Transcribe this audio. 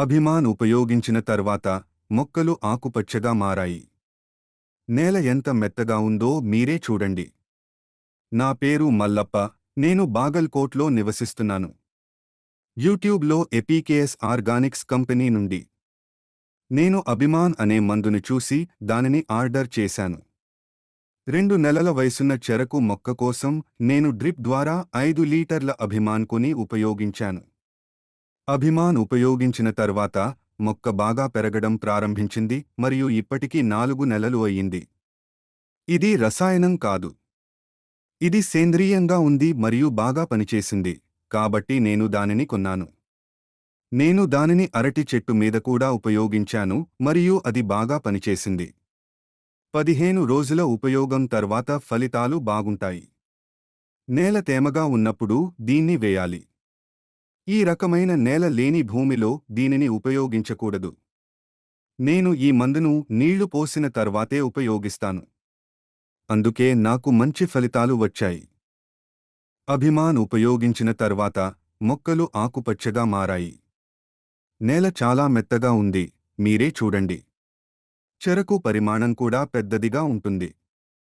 అభిమాన్ ఉపయోగించిన తర్వాత మొక్కలు ఆకుపచ్చగా మారాయి. నేల ఎంత మెత్తగా ఉందో మీరే చూడండి. నా పేరు మల్లప్ప, నేను బాగల్కోట్లో నివసిస్తున్నాను. యూట్యూబ్లో ఎపీకేఎస్ ఆర్గానిక్స్ కంపెనీ నుండి నేను అభిమాన్ అనే మందును చూసి దానిని ఆర్డర్ చేశాను. 2 నెలల వయసున్న చెరకు మొక్క కోసం నేను డ్రిప్ ద్వారా 5 లీటర్ల అభిమాన్ కొని ఉపయోగించాను. అభిమాన్ ఉపయోగించిన తర్వాత మొక్క బాగా పెరగడం ప్రారంభించింది మరియు ఇప్పటికి 4 నెలలు అయ్యింది. ఇది రసాయనం కాదు. ఇది సేంద్రీయంగా ఉంది మరియు బాగా పనిచేసింది, కాబట్టి నేను దానిని కొన్నాను. నేను దానిని అరటి చెట్టు మీద కూడా ఉపయోగించాను మరియు అది బాగా పనిచేసింది. 15 రోజుల ఉపయోగం తర్వాత ఫలితాలు బాగుంటాయి. నేల తేమగా ఉన్నప్పుడు దీన్ని వేయాలి. ఈ రకమైన నేల లేని భూమిలో దీనిని ఉపయోగించకూడదు. నేను ఈ మందును నీళ్లు పోసిన తర్వాతే ఉపయోగిస్తాను. అందుకే నాకు మంచి ఫలితాలు వచ్చాయి. అభిమాన్ ఉపయోగించిన తర్వాత మొక్కలు ఆకుపచ్చగా మారాయి. నేల చాలా మెత్తగా ఉంది, మీరే చూడండి. చెరకు పరిమాణం కూడా పెద్దదిగా ఉంటుంది.